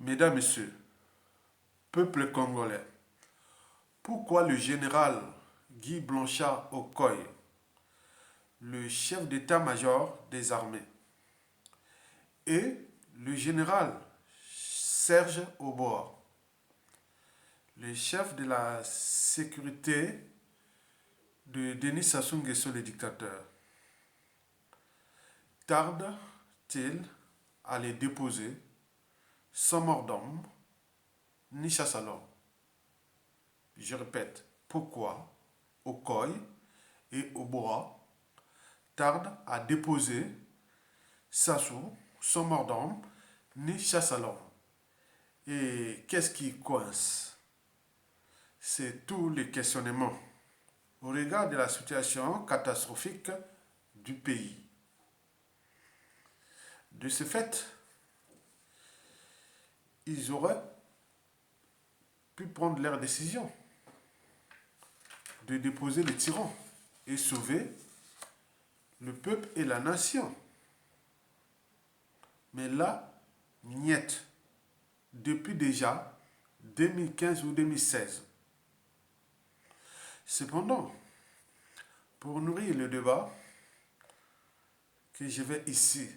Mesdames, Messieurs, peuple congolais, pourquoi le général Guy Blanchard Okoye, le chef d'état-major des armées, et le général Serge Oboa, le chef de la sécurité de Denis Sassou Nguesso, le dictateur, tarde-t-il à les déposer sans mort d'homme ni chasse à l'homme? Je répète, pourquoi Okoye et Oboa tardent à déposer Sassou sans mort d'homme ni chasse à l'homme? Et qu'est-ce qui coince? C'est tous les questionnements au regard de la situation catastrophique du pays. De ce fait, ils auraient pu prendre leur décision de déposer les tyrans et sauver le peuple et la nation. Mais là, niet. Depuis déjà 2015 ou 2016. Cependant, pour nourrir le débat que je vais ici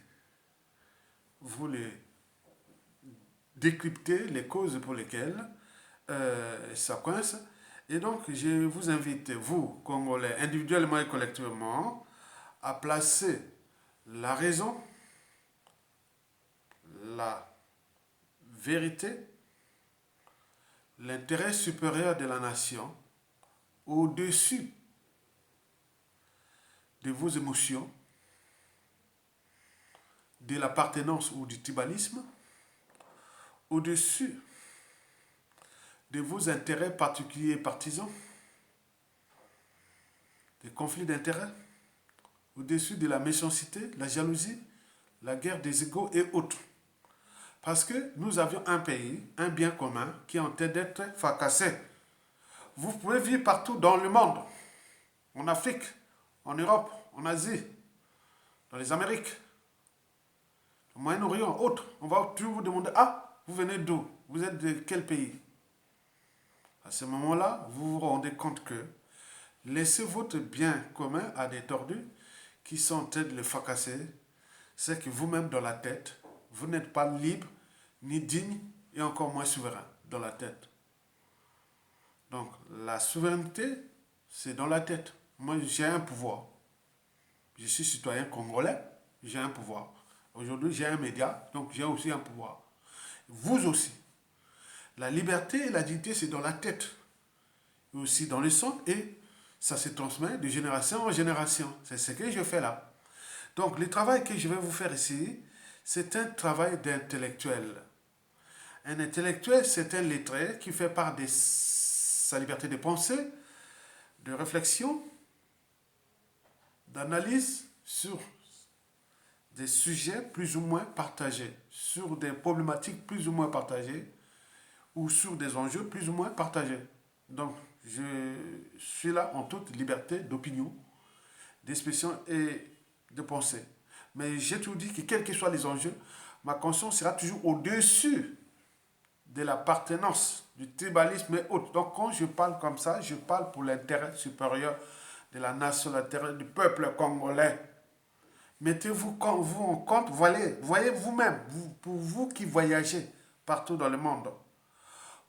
vous les décrypter, les causes pour lesquelles ça coince. Et donc, je vous invite, vous, Congolais, individuellement et collectivement, à placer la raison, la vérité, l'intérêt supérieur de la nation au-dessus de vos émotions, de l'appartenance ou du tribalisme, au-dessus de vos intérêts particuliers et partisans, des conflits d'intérêts, au-dessus de la méchanceté, la jalousie, la guerre des égaux et autres. Parce que nous avions un pays, un bien commun qui est en train d'être fracassé. Vous pouvez vivre partout dans le monde, en Afrique, en Europe, en Asie, dans les Amériques, au Moyen-Orient, autres. On va toujours vous demander, ah, vous venez d'où? Vous êtes de quel pays? À ce moment-là, vous vous rendez compte que laissez votre bien commun à des tordus qui sont en train de le fracasser, c'est que vous-même dans la tête, vous n'êtes pas libre, ni digne, et encore moins souverain dans la tête. Donc, la souveraineté, c'est dans la tête. Moi, j'ai un pouvoir. Je suis citoyen congolais, j'ai un pouvoir. Aujourd'hui, j'ai un média, donc j'ai aussi un pouvoir. Vous aussi. La liberté et la dignité, c'est dans la tête. Et aussi dans le sang, et ça se transmet de génération en génération. C'est ce que je fais là. Donc, le travail que je vais vous faire ici, c'est un travail d'intellectuel. Un intellectuel, c'est un lettré qui fait part de sa liberté de pensée, de réflexion, d'analyse sur des sujets plus ou moins partagés, sur des problématiques plus ou moins partagées, ou sur des enjeux plus ou moins partagés. Donc, je suis là en toute liberté d'opinion, d'expression et de pensée. Mais j'ai toujours dit que quels que soient les enjeux, ma conscience sera toujours au-dessus de l'appartenance, du tribalisme et autres. Donc quand je parle comme ça, je parle pour l'intérêt supérieur de la nation, l'intérêt du peuple congolais. Mettez-vous en compte, voyez vous-même, pour vous qui voyagez partout dans le monde,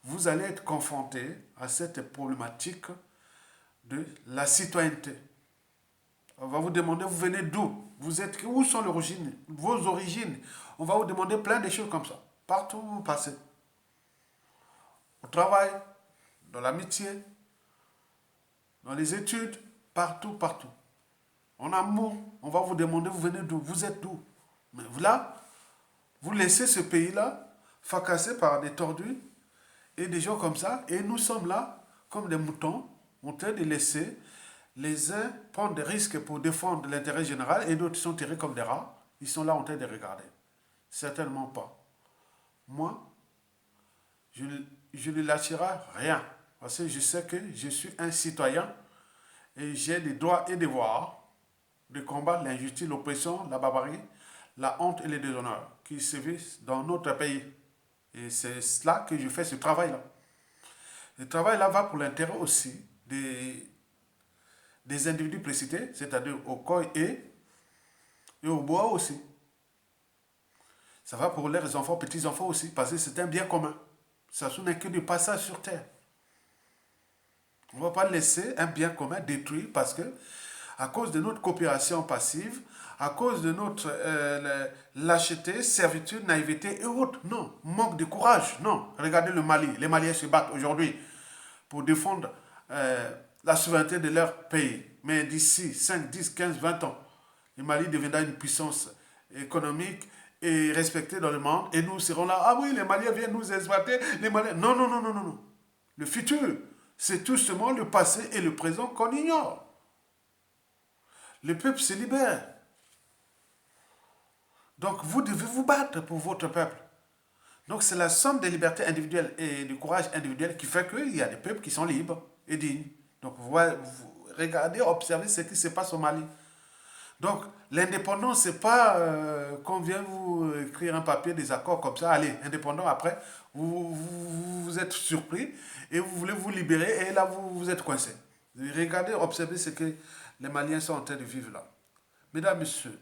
vous allez être confronté à cette problématique de la citoyenneté. On va vous demander, vous venez d'où? Vous êtes, où sont vos origines? On va vous demander plein de choses comme ça. Partout où vous passez. Au travail, dans l'amitié, dans les études, partout, partout. En amour, on va vous demander, vous venez d'où? Vous êtes d'où? Mais là, vous laissez ce pays-là fracassé par des tordus et des gens comme ça, et nous sommes là, comme des moutons, en train de laisser les uns prendre des risques pour défendre l'intérêt général et d'autres sont tirés comme des rats. Ils sont là en train de regarder. Certainement pas. Moi, je ne lâcherai rien. Parce que je sais que je suis un citoyen et j'ai des droits et devoirs de combattre l'injustice, l'oppression, la barbarie, la honte et les déshonneurs qui sévissent dans notre pays Et c'est cela que je fais, ce travail-là. Le travail-là va pour l'intérêt aussi des individus précités, c'est-à-dire au COI et au bois aussi. Ça va pour les enfants, petits-enfants aussi, parce que c'est un bien commun. Ça n'est que du passage sur terre. On ne va pas laisser un bien commun détruit parce que, à cause de notre coopération passive, à cause de notre lâcheté, servitude, naïveté et autres. Non, manque de courage. Non. Regardez le Mali. Les Maliens se battent aujourd'hui pour défendre la souveraineté de leur pays. Mais d'ici 5, 10, 15, 20 ans, le Mali deviendra une puissance économique et respectée dans le monde. Et nous serons là. Ah oui, les Maliens viennent nous exploiter. Les Maliens. Non, non, non, non, non, non. Le futur, c'est tout simplement le passé et le présent qu'on ignore. Le peuple se libère. Donc vous devez vous battre pour votre peuple. Donc c'est la somme des libertés individuelles et du courage individuel qui fait qu'il y a des peuples qui sont libres et dignes. Donc vous regardez, observez ce qui se passe au Mali. Donc l'indépendance, c'est pas qu'on vient vous écrire un papier, des accords comme ça, allez, indépendant, après, vous êtes surpris et vous voulez vous libérer et là vous êtes coincé. Regardez, observez ce que les Maliens sont en train de vivre là. Mesdames, Messieurs,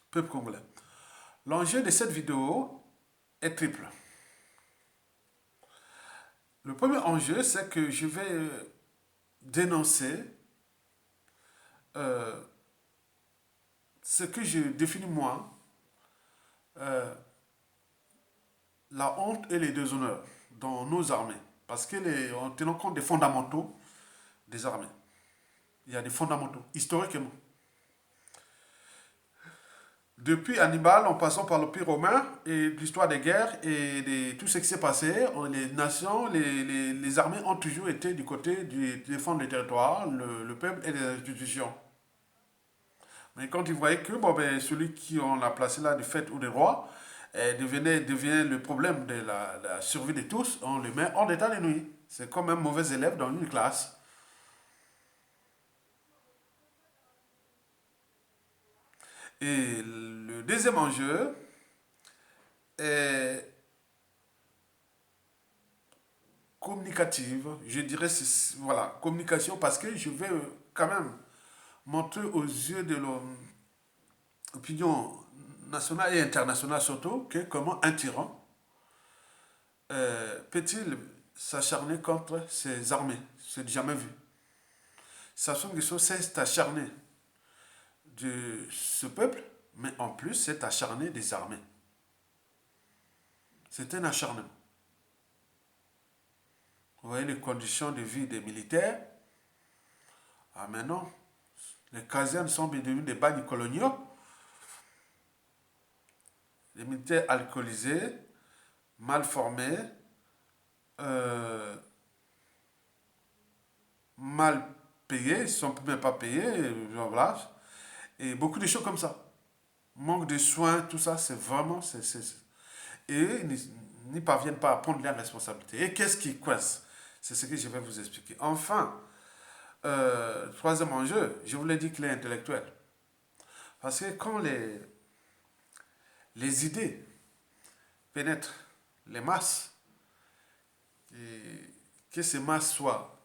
peuple congolais, l'enjeu de cette vidéo est triple. Le premier enjeu, c'est que je vais dénoncer ce que je définis moi, la honte et les déshonneurs dans nos armées. Parce que en tenant compte des fondamentaux des armées, il y a des fondamentaux, historiquement. Depuis Hannibal, en passant par l'Empire romain et l'histoire des guerres et de tout ce qui s'est passé, les nations, les armées ont toujours été du côté de défendre le territoire, le peuple et les institutions. Mais quand ils voyaient que celui qui on l'a placé là de fait ou de roi devient le problème de la survie de tous, on le met hors d'état de nuit. C'est comme un mauvais élève dans une classe. Et le deuxième enjeu est communicative, je dirais, voilà, communication, parce que je vais quand même montrer aux yeux de l'opinion nationale et internationale surtout que comment un tyran peut-il s'acharner contre ses armées. C'est jamais vu. Sassou Nguesso s'est acharné de ce peuple, mais en plus s'est acharné des armées. C'est un acharnement. Vous voyez les conditions de vie des militaires. Ah mais non, les casernes sont devenues des bagnes coloniaux. Les militaires alcoolisés, mal formés, mal payés, ils ne sont même pas payés, voilà. Et beaucoup de choses comme ça. Manque de soins, tout ça, c'est vraiment... Et ils n'y parviennent pas à prendre leurs responsabilités. Et qu'est-ce qui coince? C'est ce que je vais vous expliquer. Enfin, troisième enjeu, je vous l'ai dit qu'il est intellectuel. Parce que quand les idées pénètrent les masses, et que ces masses soient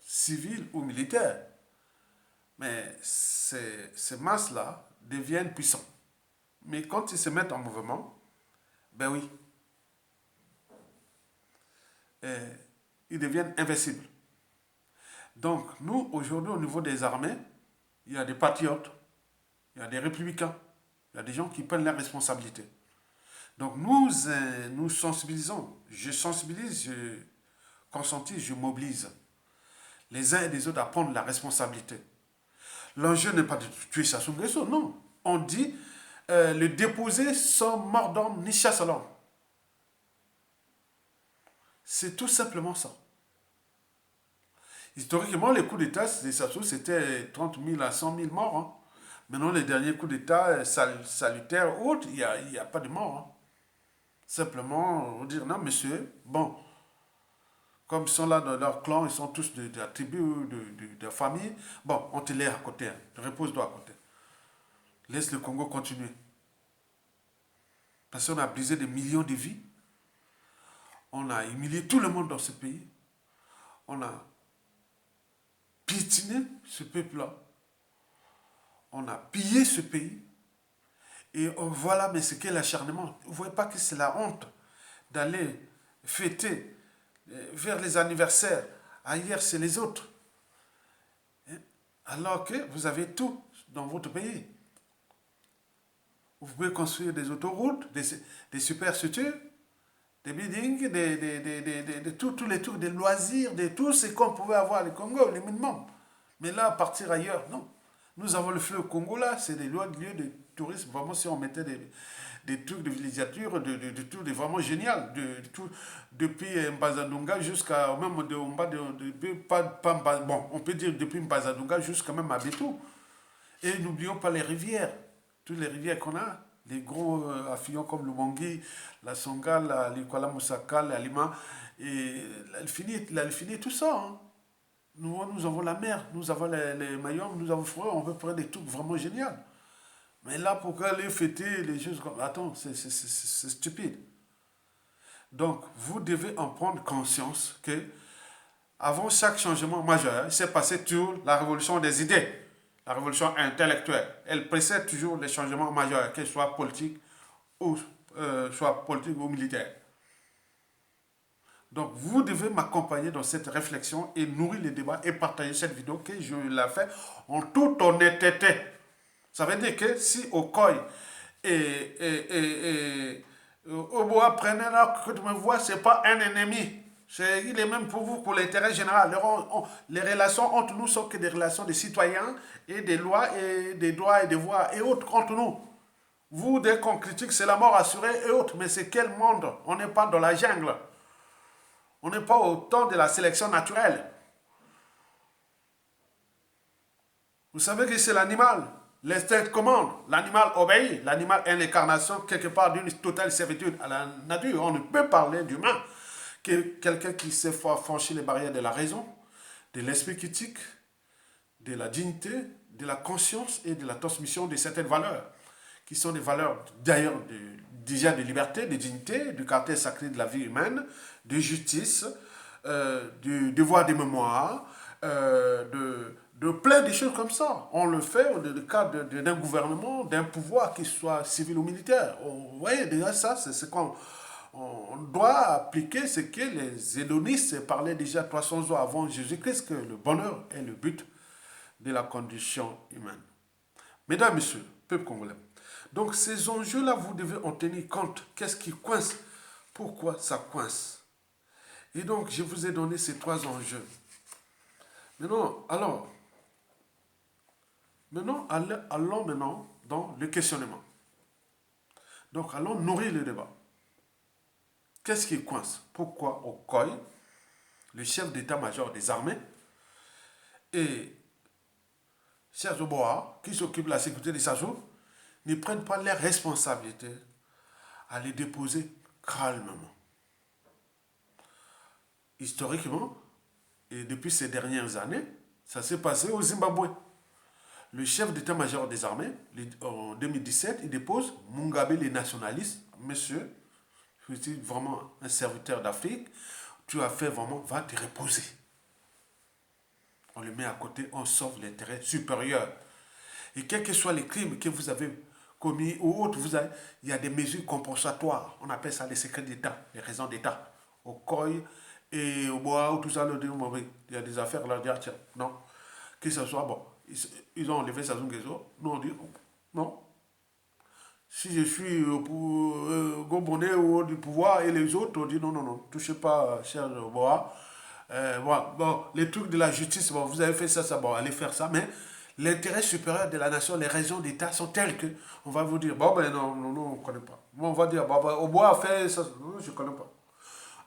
civiles ou militaires, mais ces masses-là deviennent puissantes. Mais quand ils se mettent en mouvement, ben oui, ils deviennent invincibles. Donc, nous, aujourd'hui, au niveau des armées, il y a des patriotes, il y a des républicains, il y a des gens qui prennent leurs responsabilités. Donc, nous sensibilisons. Je sensibilise, je conscientise, je mobilise les uns et les autres à prendre la responsabilité. L'enjeu n'est pas de tuer Sassou Nguesso, non. On dit le déposer sans mort d'homme ni chasse à l'homme. C'est tout simplement ça. Historiquement, les coups d'État des Sassou, c'était 30 000 à 100 000 morts. Hein. Maintenant, les derniers coups d'État salutaires ou autres, il n'y a pas de morts. Hein. Simplement, on dire, non, monsieur, bon, comme ils sont là dans leur clan, ils sont tous de la tribu, de famille, bon, on te laisse à côté, hein. Repose-toi à côté. Laisse le Congo continuer. Parce qu'on a brisé des millions de vies. On a humilié tout le monde dans ce pays. On a piétiné ce peuple-là. On a pillé ce pays. Et voilà, mais ce qu'est l'acharnement. Vous ne voyez pas que c'est la honte d'aller fêter vers les anniversaires. Ailleurs, c'est les autres. Alors que vous avez tout dans votre pays. Vous pouvez construire des autoroutes, des superstructures, des buildings, tous les trucs, des loisirs, de tout ce qu'on pouvait avoir au Congo, les minimums. Mais là, partir ailleurs, non. Nous avons le fleuve Congo là, c'est des lieux de tourisme. Vraiment, si on mettait des trucs de villégiature, de tout, de vraiment génial. Tout, depuis Mbazadunga jusqu'à même bon, on peut dire depuis Mbazadunga jusqu'à même à Betou. Et n'oublions pas les rivières. Toutes les rivières qu'on a, les gros affluents comme le Mongui, la Songa, la Likwala Moussaka, la Lima, et elle finit tout ça. Hein. Nous avons la mer, nous avons les maillons, nous avons froid, on peut prendre des trucs vraiment géniaux. Mais là, pour aller fêter les choses comme... Attends, c'est stupide. Donc, vous devez en prendre conscience que avant chaque changement majeur, il s'est passé toujours la révolution des idées, la révolution intellectuelle. Elle précède toujours les changements majeurs, qu'ils soient politiques ou militaires. Donc, vous devez m'accompagner dans cette réflexion et nourrir le débat et partager cette vidéo que je l'ai fait en toute honnêteté. Ça veut dire que si Okoy et Oboa prenait là que tu me vois, ce n'est pas un ennemi. Il est même pour vous, pour l'intérêt général. Les relations entre nous sont que des relations de citoyens et des lois et des droits et des devoirs et autres entre nous. Vous, dès qu'on critique, c'est la mort assurée et autres. Mais c'est quel monde? On n'est pas dans la jungle. On n'est pas au temps de la sélection naturelle. Vous savez que c'est l'animal. L'instinct commande. L'animal obéit. L'animal est l'incarnation quelque part d'une totale servitude à la nature. On ne peut parler d'humain que quelqu'un qui sait franchir les barrières de la raison, de l'esprit critique, de la dignité, de la conscience et de la transmission de certaines valeurs, qui sont des valeurs d'ailleurs déjà de liberté, de dignité, du caractère sacré de la vie humaine, de justice, du devoir de mémoire, de plein de choses comme ça. On le fait dans le cadre d'un gouvernement, d'un pouvoir, qu'il soit civil ou militaire. Vous voyez, déjà ça, c'est ce qu'on doit appliquer, ce que les hédonistes parlaient déjà 300 ans avant Jésus-Christ, que le bonheur est le but de la condition humaine. Mesdames, Messieurs, peuple congolais, donc ces enjeux-là, vous devez en tenir compte. Qu'est-ce qui coince? Pourquoi ça coince? Et donc, je vous ai donné ces 3 enjeux. Maintenant, allons maintenant dans le questionnement. Donc, allons nourrir le débat. Qu'est-ce qui coince? Pourquoi Okoy, le chef d'état-major des armées, et Serge Oboa, qui s'occupe de la sécurité des Sassou, ne prennent pas leurs responsabilités à les déposer calmement? Historiquement, et depuis ces dernières années, ça s'est passé au Zimbabwe. Le chef d'état-major des armées, en 2017, il dépose Mugabe, les nationalistes. Monsieur, je suis vraiment un serviteur d'Afrique, tu as fait vraiment, va te reposer. On le met à côté, on sauve l'intérêt supérieur. Et quels que soient les crimes que vous avez commis ou autres, il y a des mesures compensatoires. On appelle ça les secrets d'État, les raisons d'État. Au COI et au Bois, ou tout ça, il y a des affaires là, tiens, non. Que ce soit, bon, ils ont enlevé Sassou Nguesso. Nous, on dit, non. Si je suis Gobonais ou du pouvoir et les autres, on dit, non, non, non, touchez pas, cher Bois. Bon, les trucs de la justice, bon, vous avez fait ça, bon, allez faire ça, mais l'intérêt supérieur de la nation, les raisons d'État sont telles que on va vous dire, bon, ben non, non, non, on ne connaît pas. Bon, on va dire, bon, ben, Oboa a fait ça, non, je ne connais pas.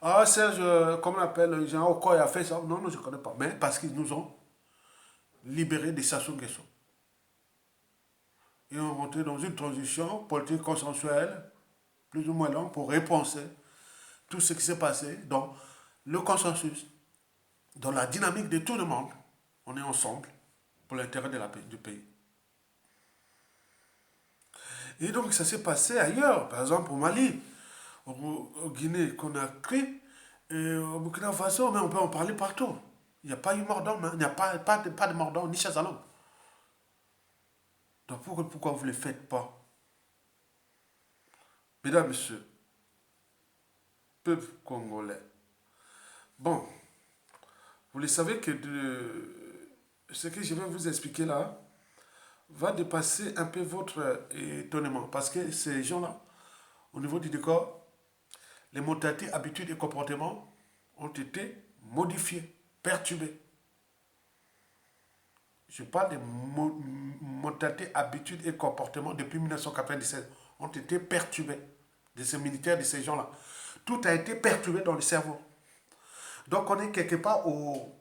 Ah, Serge, comment on appelle, Jean Okoye a fait ça, non, non, je ne connais pas. Mais parce qu'ils nous ont libérés de Sassou Nguesso. Ils ont rentré dans une transition politique consensuelle, plus ou moins longue, pour repenser tout ce qui s'est passé dans le consensus, dans la dynamique de tout le monde. On est ensemble pour l'intérêt du pays. Et donc, ça s'est passé ailleurs, par exemple au Mali, au Guinée-Conakry, Et au Burkina Faso, mais on peut en parler partout. Il n'y a pas eu mort d'homme, hein. Il n'y a pas de mort d'homme, ni chasse à l'homme. Donc pourquoi vous ne le faites pas? Mesdames, Messieurs, peuple congolais. Bon, vous le savez que ce que je vais vous expliquer là va dépasser un peu votre étonnement. Parce que ces gens-là, au niveau du décor, les modalités, habitudes et comportements ont été modifiés, perturbés. Je parle des modalités, habitudes et comportements depuis 1997 ont été perturbés de ces militaires, de ces gens-là. Tout a été perturbé dans le cerveau. Donc on est quelque part au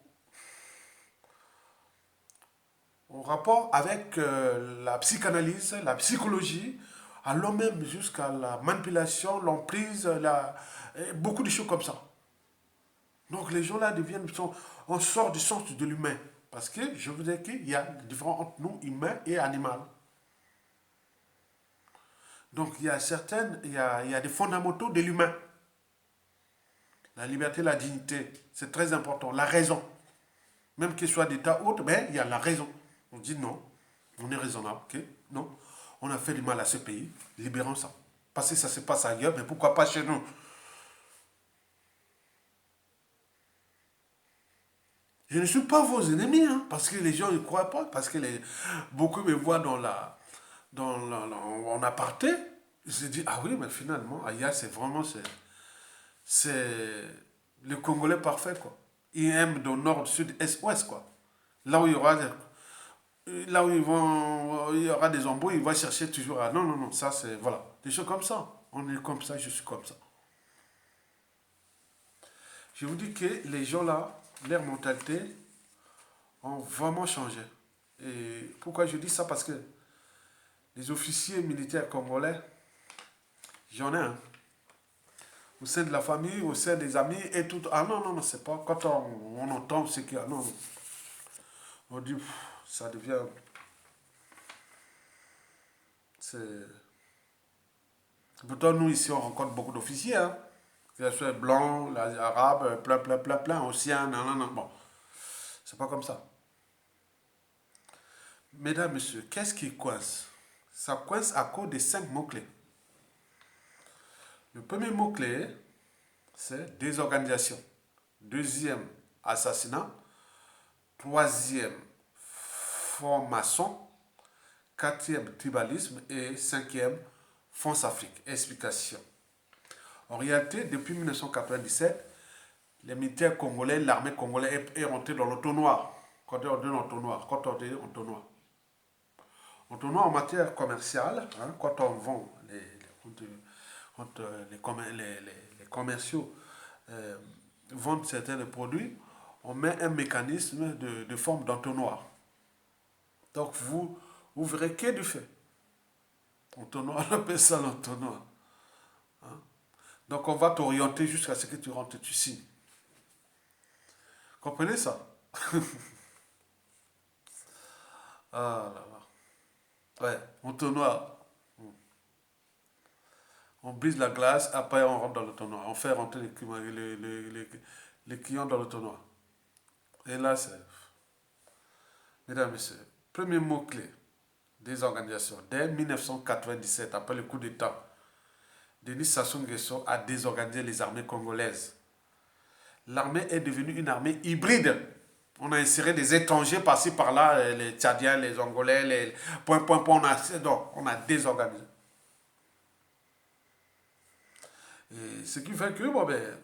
rapport avec la psychanalyse, la psychologie, allant même jusqu'à la manipulation, l'emprise, beaucoup de choses comme ça. Donc les gens là deviennent, on sort du sens de l'humain. Parce que je vous dis qu'il y a des différences entre nous, humains et animaux. Donc il y a il y a des fondamentaux de l'humain. La liberté, la dignité, c'est très important. La raison. Même qu'il soit d'état autre, mais il y a la raison. On dit non, on est raisonnable, ok? Non, on a fait du mal à ce pays, libérons ça. Parce que ça se passe ailleurs, mais pourquoi pas chez nous? Je ne suis pas vos ennemis, hein, parce que les gens ne croient pas, parce que beaucoup me voient en aparté. Ils se disent, ah oui, mais finalement, ailleurs, c'est vraiment, c'est le Congolais parfait, quoi. Ils aiment du nord, du sud, est, ouest, quoi. Là où il y aura là où il y aura des embrouilles, il va chercher toujours à... Non, non, non, ça c'est... Voilà, des choses comme ça. On est comme ça, je suis comme ça. Je vous dis que les gens là, leur mentalité ont vraiment changé. Et pourquoi je dis ça? Parce que les officiers militaires congolais, j'en ai un. Au sein de la famille, au sein des amis et tout. Ah non, non, non, c'est pas... Quand on entend ce qu'il y a... Non, non. On dit, ça devient... C'est... Pourtant, nous, ici, on rencontre beaucoup d'officiers, hein. Que ce soit blanc, arabe, plein, plein, plein, plein, ancien, non, non, non. Bon, c'est pas comme ça. Mesdames, Messieurs, qu'est-ce qui coince? Ça coince à cause des 5 mots-clés. Le premier mot-clé, c'est désorganisation. Deuxième, assassinat. Troisième, formation. Quatrième, tribalisme. Et cinquième, France Afrique. Explication. En réalité, depuis 1997, les militaires congolais, l'armée congolaise est rentrée dans l'entonnoir. Quand on dit entonnoir, quand on dit entonnoir. Entonnoir en matière commerciale, hein, quand on vend, quand, les commerciaux euh, vendent certains produits, on met un mécanisme de forme d'entonnoir. Donc vous verrez que du fait. Entonnoir, on appelle ça l'entonnoir. Hein. Donc on va t'orienter jusqu'à ce que tu rentres, tu signes. Comprenez ça? Ah là là. Ouais, entonnoir. On brise la glace, après on rentre dans le tonnoir. On fait rentrer les clients dans le tonnoir. Et là, c'est... Mesdames, Messieurs, premier mot-clé des organisations. Dès 1997, après le coup d'État, Denis Sassou Nguesso a désorganisé les armées congolaises. L'armée est devenue une armée hybride. On a inséré des étrangers par-ci par-là, les Tchadiens, les Angolais, les point, point, point. Donc, on a désorganisé. Et ce qui fait que, bon, ben,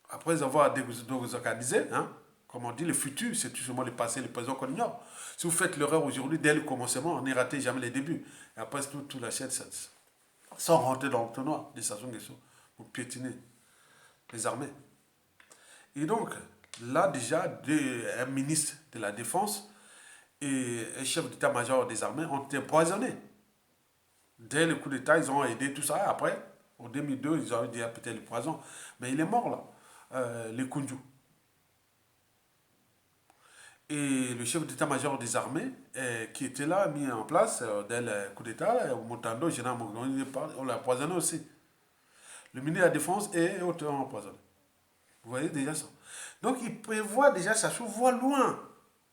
après avoir désorganisé, hein, comme on dit, le futur, c'est tout simplement le passé, le présent qu'on ignore. Si vous faites l'erreur aujourd'hui, dès le commencement, on n'y raté jamais les débuts. Et après, tout la chaîne, sans rentrer dans le tournoi des Sassou Nguesso, pour piétiner les armées. Et donc, là, déjà, un ministre de la Défense et un chef d'état-major des armées ont été empoisonnés. Dès le coup d'État, ils ont aidé tout ça. Après, en 2002, ils ont dit peut-être le poison. Mais il est mort, là, les Kunju. Et le chef d'état-major des armées, qui était là, mis en place dès le coup d'État, Moutando, général Moutando, on l'a empoisonné aussi. Le ministre de la Défense est autant empoisonné. Vous voyez déjà ça. Donc il prévoit déjà, Sassou voit loin.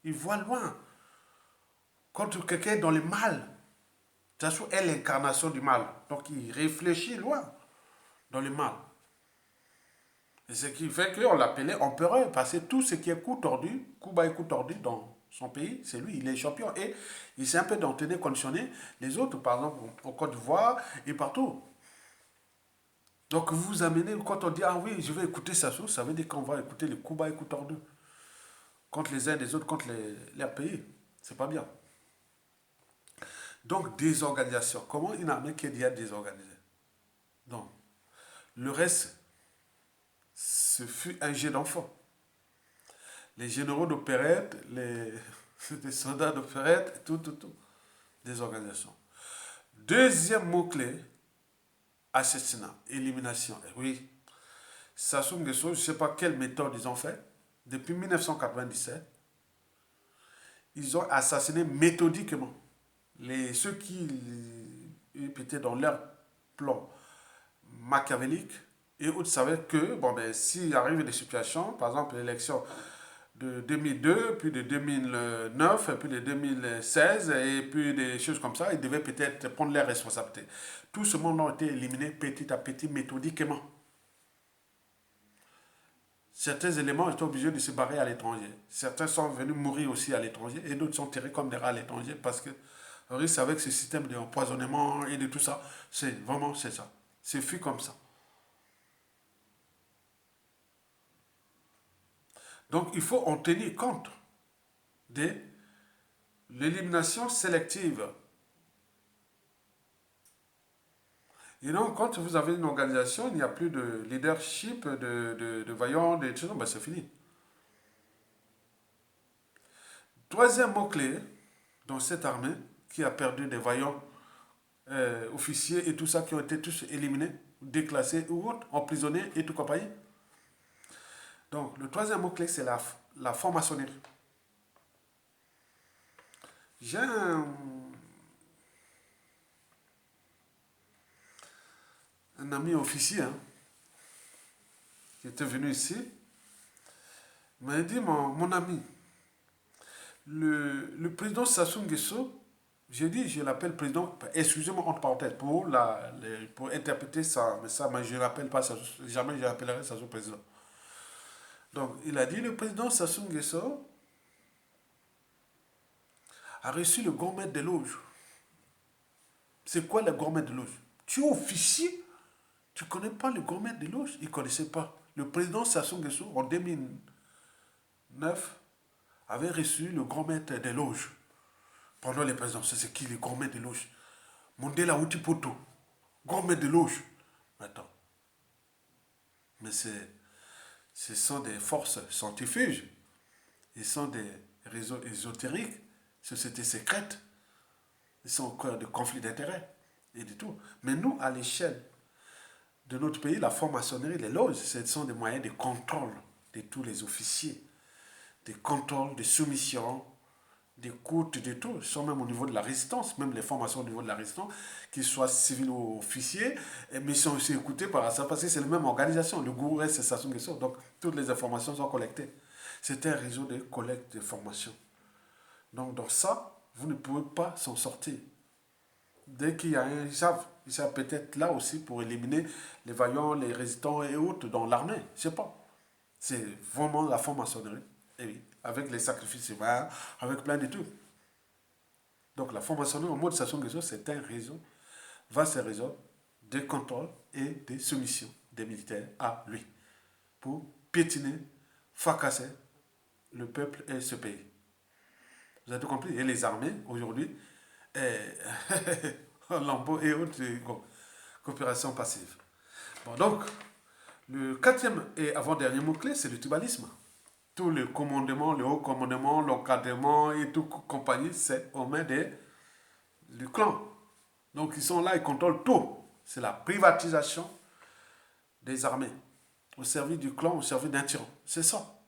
Il voit loin. Quand quelqu'un est dans le mal, Sassou est l'incarnation du mal. Donc il réfléchit loin dans le mal. Et ce qui fait qu'on l'appelait empereur, parce que tout ce qui est coup tordu, coup bas et coup tordu dans son pays, c'est lui, il est champion. Et il s'est un peu d'entraîner, conditionner les autres, par exemple au Côte d'Ivoire et partout. Donc vous vous amenez, quand on dit, ah oui, je vais écouter Sassou, ça veut dire qu'on va écouter les coups bas et coups tordus. Contre les uns des autres, contre leurs pays. C'est pas bien. Donc, désorganisation. Comment une armée qui est déjà désorganisée? Donc, le reste, ce fut un jeu d'enfant. Les généraux d'opérette, les soldats d'opérette, tout. Désorganisation. Deuxième mot-clé, assassinat, élimination. Et oui, Sassou Nguesso, je ne sais pas quelle méthode ils ont fait. Depuis 1997, ils ont assassiné méthodiquement ceux qui étaient dans leur plan machiavélique et autres savaient que, bon, ben, s'il arrive des situations, par exemple l'élection de 2002, puis de 2009, puis de 2016, et puis des choses comme ça, ils devaient peut-être prendre leurs responsabilités. Tout ce monde a été éliminé petit à petit, méthodiquement. Certains éléments étaient obligés de se barrer à l'étranger. Certains sont venus mourir aussi à l'étranger, et d'autres sont tirés comme des rats à l'étranger parce que risque avec ce système d'empoisonnement et de tout ça, c'est vraiment c'est ça. C'est fait comme ça. Donc il faut en tenir compte de l'élimination sélective. Et donc quand vous avez une organisation, il n'y a plus de leadership, de vaillants, de choses, ben c'est fini. Troisième mot-clé dans cette armée qui a perdu des vaillants officiers et tout ça qui ont été tous éliminés, déclassés ou autres, emprisonnés et tout compagnie. Donc, le troisième mot-clé, c'est la franc-maçonnerie. J'ai un ami officier hein, qui était venu ici. Il m'a dit, mon ami, le président Sassou Nguesso, j'ai dit, je l'appelle président, excusez-moi entre parenthèses, pour interpréter ça, mais ça, mais je ne l'appelle pas Sassou, jamais je l'appellerai Sassou président. Donc, il a dit, le président Sassou Nguesso a reçu le grand maître des loges. C'est quoi le grand maître des loges? Tu es officier, tu ne connais pas le grand maître des loges? Il ne connaissait pas. Le président Sassou Nguesso, en 2009, avait reçu le grand maître des loges. Pendant les présidents, c'est qui le grand maître des loges? Mandela Utipoto, grand maître des loges. Attends. Mais ce sont des forces centrifuges. Ils sont des réseaux ésotériques, sociétés secrètes. Ils sont encore de conflits d'intérêts et de tout. Mais nous, à l'échelle de notre pays, la franc-maçonnerie, les loges, ce sont des moyens de contrôle de tous les officiers, des contrôles, de soumission, d'écoute, de tout. Ils sont même au niveau de la résistance, même les formations au niveau de la résistance, qu'ils soient civils ou officiers, mais ils sont aussi écoutés par ça parce que c'est la même organisation. Le gourou reste Sassou Nguesso, donc toutes les informations sont collectées. C'est un réseau de collecte d'informations. Donc dans ça, vous ne pouvez pas s'en sortir. Dès qu'il y a un, ils savent peut-être là aussi pour éliminer les vaillants, les résistants et autres dans l'armée. Je sais pas. C'est vraiment la franc-maçonnerie. Et oui, avec les sacrifices humains, avec plein de trucs. Donc la franc-maçonnerie en mode Sassou Nguesso, c'est un réseau, vaste réseau de contrôle et de soumission des militaires à lui pour piétiner, fracasser le peuple et ce pays. Vous avez tout compris? Et les armées, aujourd'hui, lambeaux et autres coopération passive. Bon, donc, le quatrième et avant-dernier mot-clé, c'est le tribalisme. Tout le commandement, le haut commandement, l'encadrement et toute compagnie, c'est aux mains du clan. Donc, ils sont là, ils contrôlent tout. C'est la privatisation des armées au service du clan, au service d'un tyran. C'est ça,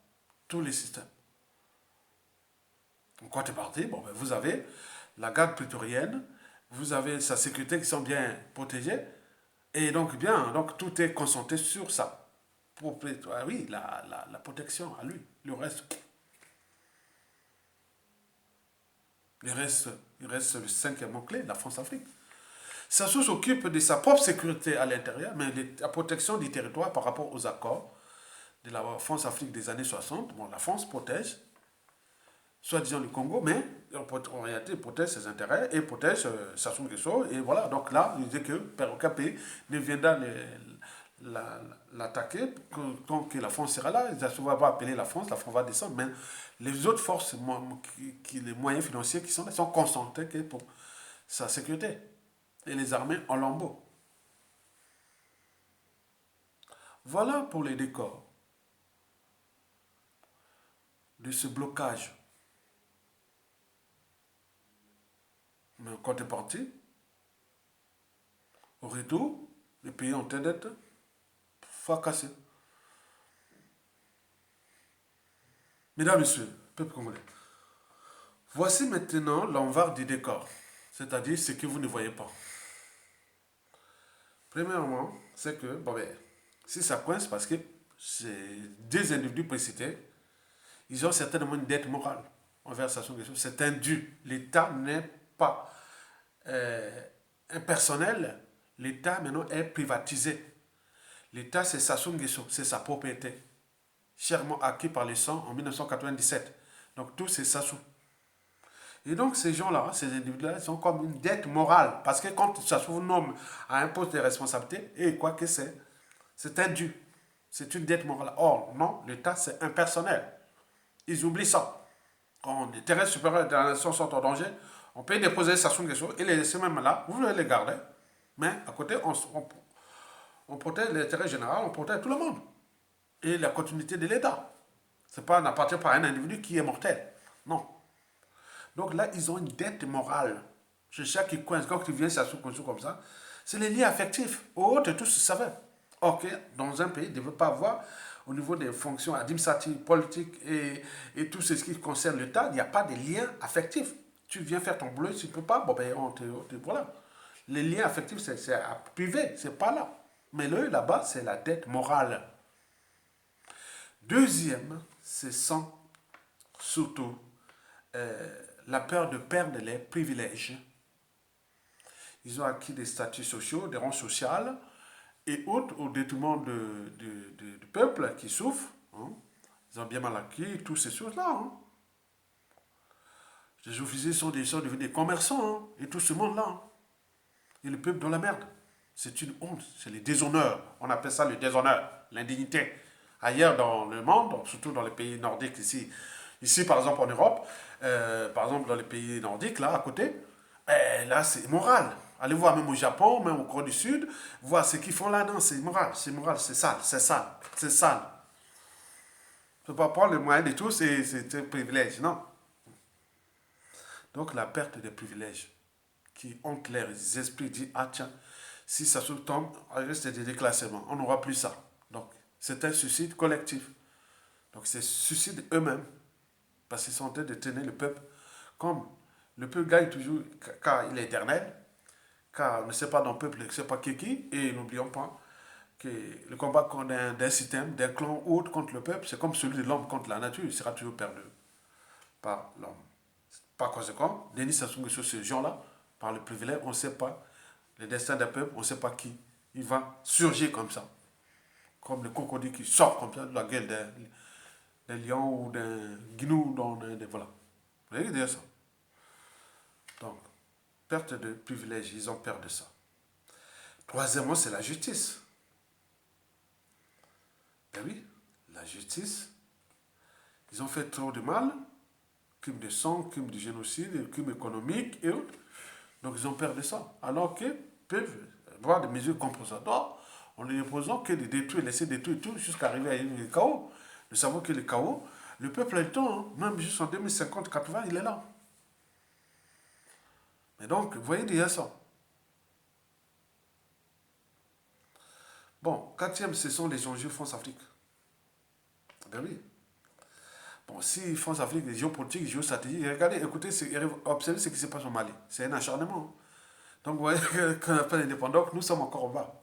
tous les systèmes. En contrepartie, bon, ben, vous avez la garde prétorienne, vous avez sa sécurité qui sont bien protégées, et donc bien, donc tout est concentré sur ça. oui, la protection à lui. Il reste le cinquième mot-clé, la France-Afrique. Sassou s'occupe de sa propre sécurité à l'intérieur, mais la protection du territoire par rapport aux accords de la France-Afrique des années 60. Bon, la France protège, soi-disant le Congo, mais en réalité, il protège ses intérêts et protège Sassou Nguesso. Et voilà, donc là, il dit que aucun pays ne viendra l'attaquer. Tant que la France sera là, il ne va pas appeler la France va descendre. Mais les autres forces, les moyens financiers qui sont là, sont concentrés pour sa sécurité. Et les armées en lambeaux. Voilà pour les décors de ce blocage. Mais quand tu es parti, au retour, les pays ont train d'être fracassés. Mesdames, Messieurs, peuple congolais, voici maintenant l'envers du décor, c'est-à-dire ce que vous ne voyez pas. Premièrement, c'est que, bon ben, si ça coince, parce que ces deux individus précités, ils ont certainement une dette morale envers Sassou Nguesso. C'est un dû. L'État n'est pas impersonnel. L'État maintenant est privatisé. L'État, c'est Sassou Nguesso, c'est sa propriété, chèrement acquis par les sangs en 1997. Donc tout c'est Sassou. Et donc ces gens-là, ces individus-là, sont comme une dette morale. Parce que quand Sassou vous nomme à un poste de responsabilité, et quoi que c'est un dû. C'est une dette morale. Or, non, l'État, c'est impersonnel. Ils oublient ça. Quand les terrains supérieurs de la nation sont en danger, on peut déposer Sassou Nguesso et les laisser même là. Vous voulez les garder. Mais à côté, on protège l'intérêt général, on protège tout le monde. Et la continuité de l'État. Ça n'appartient pas à un individu qui est mortel. Non. Donc là, ils ont une dette morale. C'est ça qui coince. Quand tu viens Sassou Nguesso comme ça, c'est les liens affectifs. Autres, tous savaient. Ok, dans un pays, il ne veut pas avoir, au niveau des fonctions administratives, politiques et tout ce qui concerne l'État, il n'y a pas de liens affectifs. Tu viens faire ton boulot, si tu ne peux pas, bon ben, voilà. Les liens affectifs, c'est privé, c'est pas là. Mais là-bas, c'est la dette morale. Deuxième, ce sont surtout la peur de perdre les privilèges. Ils ont acquis des statuts sociaux, des rangs sociaux et autres au détriment du peuple qui souffre. Hein. Ils ont bien mal acquis toutes ces choses-là. Hein. Les officiers sont devenus des commerçants hein, et tout ce monde-là. Hein. Et le peuple dans la merde. C'est une honte, c'est le déshonneur. On appelle ça le déshonneur, l'indignité. Ailleurs dans le monde, surtout dans les pays nordiques ici par exemple en Europe, par exemple dans les pays nordiques, là à côté, là c'est moral. Allez voir même au Japon, même au Corée du Sud, voir ce qu'ils font là, non, c'est moral, c'est sale, c'est sale, c'est sale. Tu ne peux pas prendre le moyen de tout, c'est un privilège, non. Donc la perte des privilèges qui hantent les esprits disent, ah tiens, si ça se tombe, il reste des déclassements, on n'aura plus ça. Donc c'est un suicide collectif. Donc c'est suicide eux-mêmes, parce qu'ils sont en train de tenir le peuple comme le peuple gagne toujours car il est éternel, car on ne sait pas dans le peuple, ne sait pas qui, et n'oublions pas que le combat d'un système, d'un clan ou autre contre le peuple, c'est comme celui de l'homme contre la nature, il sera toujours perdu par l'homme. Par conséquent, Denis Sassou Nguesso, ces gens-là, par le privilège, on ne sait pas le destin d'un peuple, on ne sait pas qui. Il va surgir comme ça. Comme le crocodile qui sort comme ça de la gueule d'un lion ou d'un gnou. Voilà. Vous voyez dire ça. Donc, perte de privilèges, ils ont peur de ça. Troisièmement, c'est la justice. Ben oui, la justice, ils ont fait trop de mal, crime de sang, crime de génocide, crime économique et autres. Donc ils ont peur de ça. Alors qu'ils peuvent avoir des mesures compensatoires en ne posant que de détruire, laisser détruire tout jusqu'à arriver à un chaos. Nous savons que le chaos, le peuple a le temps, hein, même jusqu'en 2050-80, il est là. Mais donc, vous voyez déjà ça. Bon, quatrième, ce sont les enjeux France-Afrique. Ben oui. Bon, si France-Afrique, les géopolitiques, géostratégiques, regardez, écoutez, observez ce qui se passe au Mali. C'est un acharnement. Donc, vous voyez qu'on n'a pas l'indépendance, nous sommes encore en bas.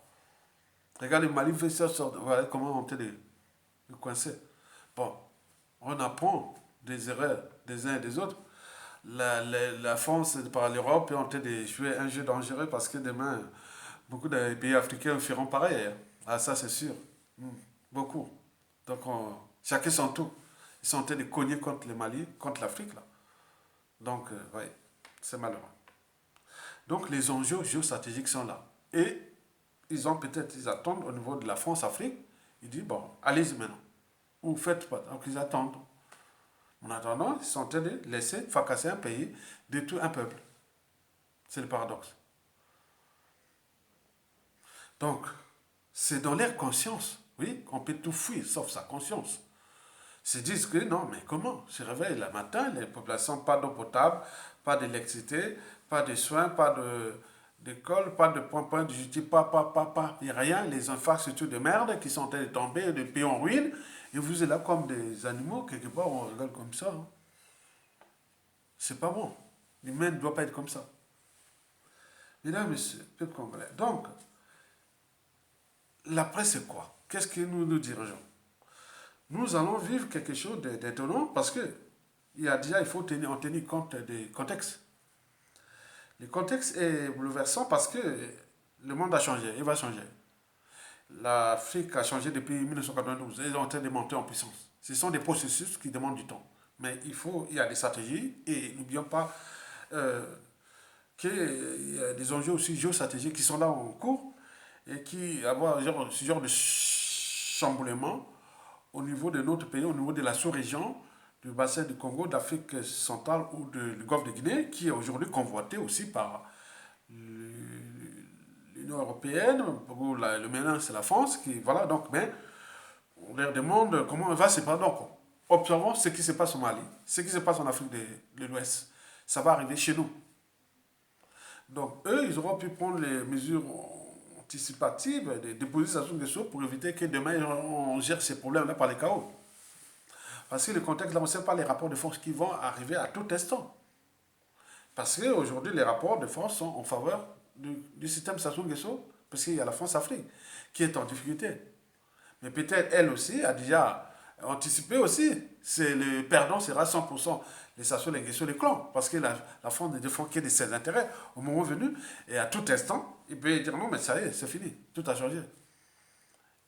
Regarde, le Mali fait ça, voilà comment on était coincé. Bon, on apprend des erreurs des uns et des autres. La France, par l'Europe, ont de jouer un jeu dangereux parce que demain, beaucoup de pays africains feront pareil, hein. Ah, ça, c'est sûr. Mm. Beaucoup. Donc, chacun son tour. Ils sont en train de cogner contre le Mali, contre l'Afrique, là. Donc, oui, c'est malheureux. Donc, les enjeux géostratégiques sont là. Et ils attendent au niveau de la France-Afrique. Ils disent, bon, allez-y maintenant. Ou faites pas. Donc, ils attendent. En attendant, ils sont en train de laisser fracasser un pays, détruire un peuple. C'est le paradoxe. Donc, c'est dans leur conscience, oui, qu'on peut tout fuir, sauf sa conscience. Ils se disent que non, mais comment? Se réveille le matin, les populations, pas d'eau potable, pas d'électricité, pas de soins, pas d'école, pas de point de justice, pas. Il n'y a rien, les infrastructures de merde qui sont en train de tomber, des pays en ruine, et vous êtes là comme des animaux, quelque part, on regarde comme ça. Hein. C'est pas bon. L'humain ne doit pas être comme ça. Mesdames, messieurs, peuple congolais. Donc, l'après, c'est quoi? Qu'est-ce que nous dirigeons? Nous allons vivre quelque chose d'étonnant parce que il faut en tenir compte des contextes. Le contexte est bouleversant parce que le monde a changé, il va changer. L'Afrique a changé depuis 1992, ils sont en train de monter en puissance. Ce sont des processus qui demandent du temps. Mais il y a des stratégies et n'oublions pas qu'il y a des enjeux aussi géostratégiques qui sont là en cours et qui avoir ce genre de chamboulement au niveau de notre pays, au niveau de la sous-région, du bassin du Congo, d'Afrique centrale ou du golfe de Guinée, qui est aujourd'hui convoité aussi par l'Union européenne, ou le maintenant c'est la France, qui, voilà, donc, mais on leur demande comment on va se passer. Donc, observons ce qui se passe au Mali, ce qui se passe en Afrique de l'Ouest. Ça va arriver chez nous. Donc, eux, ils auront pu prendre les mesures anticipatives, des dépositions de choses pour éviter que demain, on gère ces problèmes-là par les chaos. Parce que le contexte, là, on ne sait pas les rapports de force qui vont arriver à tout instant. Parce qu'aujourd'hui, les rapports de force sont en faveur du système Sassou Nguesso, parce qu'il y a la France-Afrique qui est en difficulté. Mais peut-être elle aussi a déjà anticipé aussi. Le perdant sera 100% les Sassou Nguesso, les clans. Parce que la France ne défend que de ses intérêts au moment venu. Et à tout instant, il peut dire non, mais ça y est, c'est fini. Tout a changé.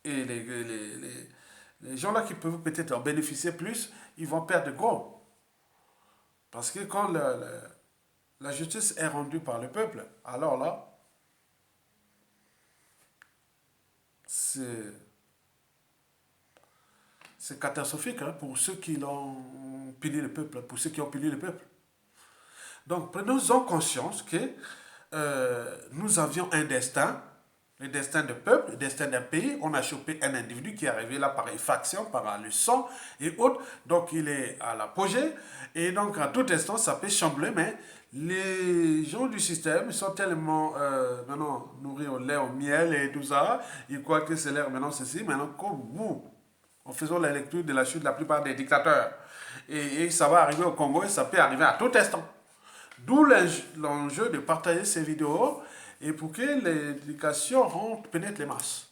Et les gens là qui peuvent peut-être en bénéficier plus, ils vont perdre gros. Parce que quand la justice est rendue par le peuple, alors là, c'est catastrophique hein, pour ceux qui l'ont puni le peuple, pour ceux qui ont puni le peuple. Donc prenons-en conscience que nous avions un destin, le destin d'un peuple, le destin d'un pays. On a chopé un individu qui est arrivé là par effraction, par le sang et autres. Donc il est à l'apogée. Et donc à tout instant, ça peut chambler, mais les gens du système sont tellement maintenant nourris au lait, au miel et tout ça. Ils croient que c'est l'air maintenant ceci. Maintenant, comme vous, en faisant la lecture de la chute de la plupart des dictateurs. Et ça va arriver au Congo et ça peut arriver à tout instant. D'où l'enjeu de partager ces vidéos et pour que l'éducation pénètre les masses.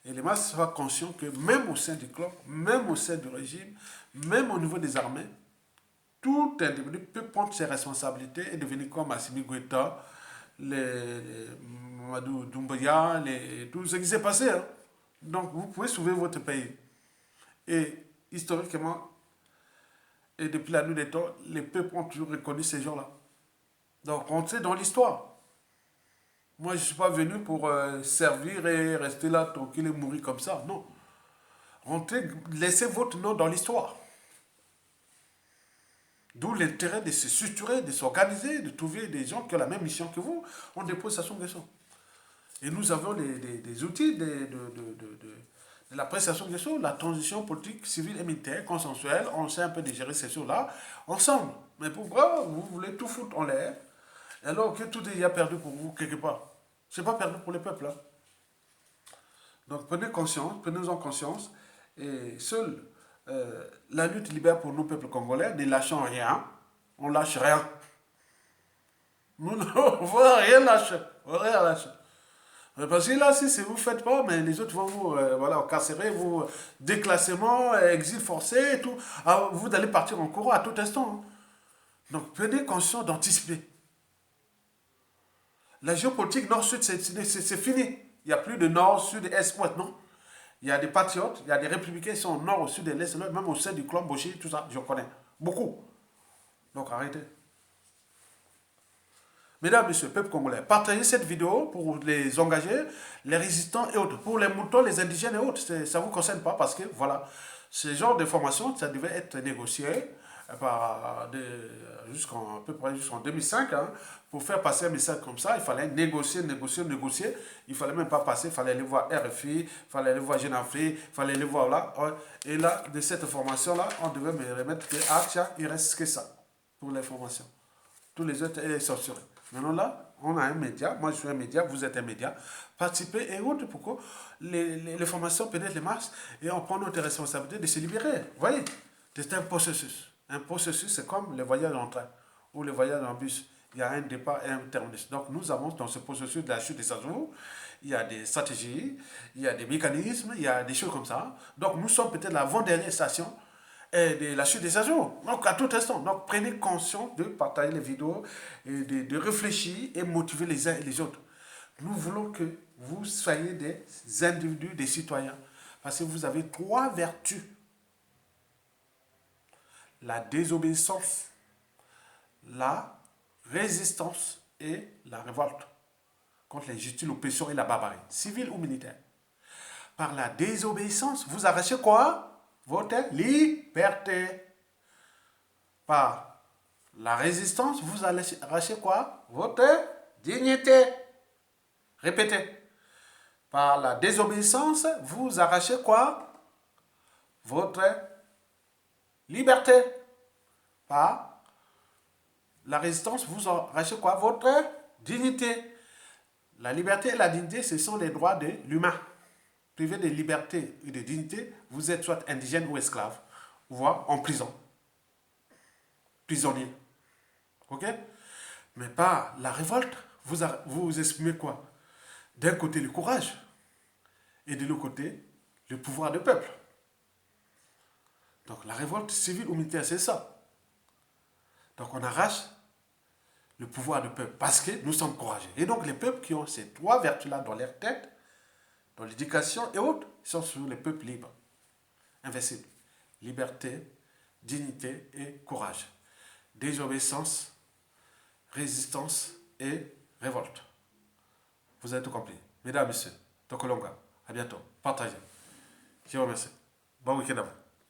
Et les masses soient conscients que même au sein du clan, même au sein du régime, même au niveau des armées, tout individu peut prendre ses responsabilités et devenir comme Assimi Goïta, les Mamadou Doumbouya, tout ce qui s'est passé. Hein. Donc vous pouvez sauver votre pays. Et historiquement, et depuis la nuit des temps, les peuples ont toujours reconnu ces gens-là. Donc, on sait dans l'histoire. Moi, je ne suis pas venu pour servir et rester là tranquille et mourir comme ça. Non. Laissez votre nom dans l'histoire. D'où l'intérêt de se structurer, de s'organiser, de trouver des gens qui ont la même mission que vous. On dépose Sassou Nguesso. Et nous avons des outils de la prestation de choses, la transition politique, civile et militaire, consensuelle. On sait un peu de gérer ces choses-là ensemble. Mais pourquoi vous voulez tout foutre en l'air alors que tout est déjà perdu pour vous quelque part? C'est pas perdu pour le peuple. Hein. Donc prenez conscience, prenez-en conscience. Et seule la lutte libère pour nous, peuples congolais, ne lâchons rien. On lâche rien. Nous ne rien lâcher. Rien lâcher. Parce que là, si vous ne faites pas, mais les autres vont vous voilà, incarcérer, vous déclassement, exil forcé et tout. Ah, vous allez partir en courant à tout instant. Hein. Donc prenez conscience d'anticiper. La géopolitique nord-sud, c'est fini. Il n'y a plus de nord, sud, est, ouest, non. Il y a des patriotes, il y a des républicains qui sont au nord, au sud, et l'est, même au sein du clan Boshi, tout ça, je connais. Beaucoup. Donc arrêtez. Mesdames, Messieurs, peuple congolais, partagez cette vidéo pour les engagés, les résistants et autres. Pour les moutons, les indigènes et autres, ça ne vous concerne pas parce que, voilà, ce genre de formation, ça devait être négocié jusqu'en à peu près jusqu'en 2005. Hein, pour faire passer un message comme ça, il fallait négocier, négocier, négocier. Il ne fallait même pas passer, il fallait aller voir RFI, il fallait aller voir Jeune Afrique, il fallait aller voir là. Et là, de cette formation-là, on devait me remettre que, ah tiens, il reste que ça pour les formations. Tous les autres sont censurés. Maintenant là, on a un média, moi je suis un média, vous êtes un média, participez et autres pour que les formations pénètrent les masses et on prend notre responsabilité de se libérer. Vous voyez, c'est un processus. Un processus, c'est comme le voyage en train ou le voyage en bus. Il y a un départ et un terminus. Donc nous avons dans ce processus de la chute des Sazou, il y a des stratégies, il y a des mécanismes, il y a des choses comme ça. Donc nous sommes peut-être l'avant-dernière station et de la chute des avions. Donc, à tout instant. Donc, prenez conscience de partager les vidéos, et de réfléchir et motiver les uns et les autres. Nous voulons que vous soyez des individus, des citoyens. Parce que vous avez trois vertus. La désobéissance, la résistance et la révolte contre l'injustice, l'oppression et la barbarie, civile ou militaire. Par la désobéissance, vous arrachez quoi? Votre liberté. Par la résistance, vous arrachez quoi? Votre dignité. Répétez. Par la désobéissance, vous arrachez quoi? Votre liberté. Par la résistance, vous arrachez quoi? Votre dignité. La liberté et la dignité, ce sont les droits de l'humain. Privé de liberté et de dignité, vous êtes soit indigène ou esclave, voire en prison. Prisonnier. Ok? Mais par la révolte, vous exprimez quoi? D'un côté le courage et de l'autre côté le pouvoir du peuple. Donc la révolte civile ou militaire, c'est ça. Donc on arrache le pouvoir du peuple parce que nous sommes courageux. Et donc les peuples qui ont ces trois vertus-là dans leur tête, dans l'éducation et autres, sont sur les peuples libres. Invincibles. Liberté, dignité et courage. Désobéissance, résistance et révolte. Vous avez tout compris. Mesdames, Messieurs, Tokolonga, à bientôt. Partagez. Je vous remercie. Bon week-end à vous.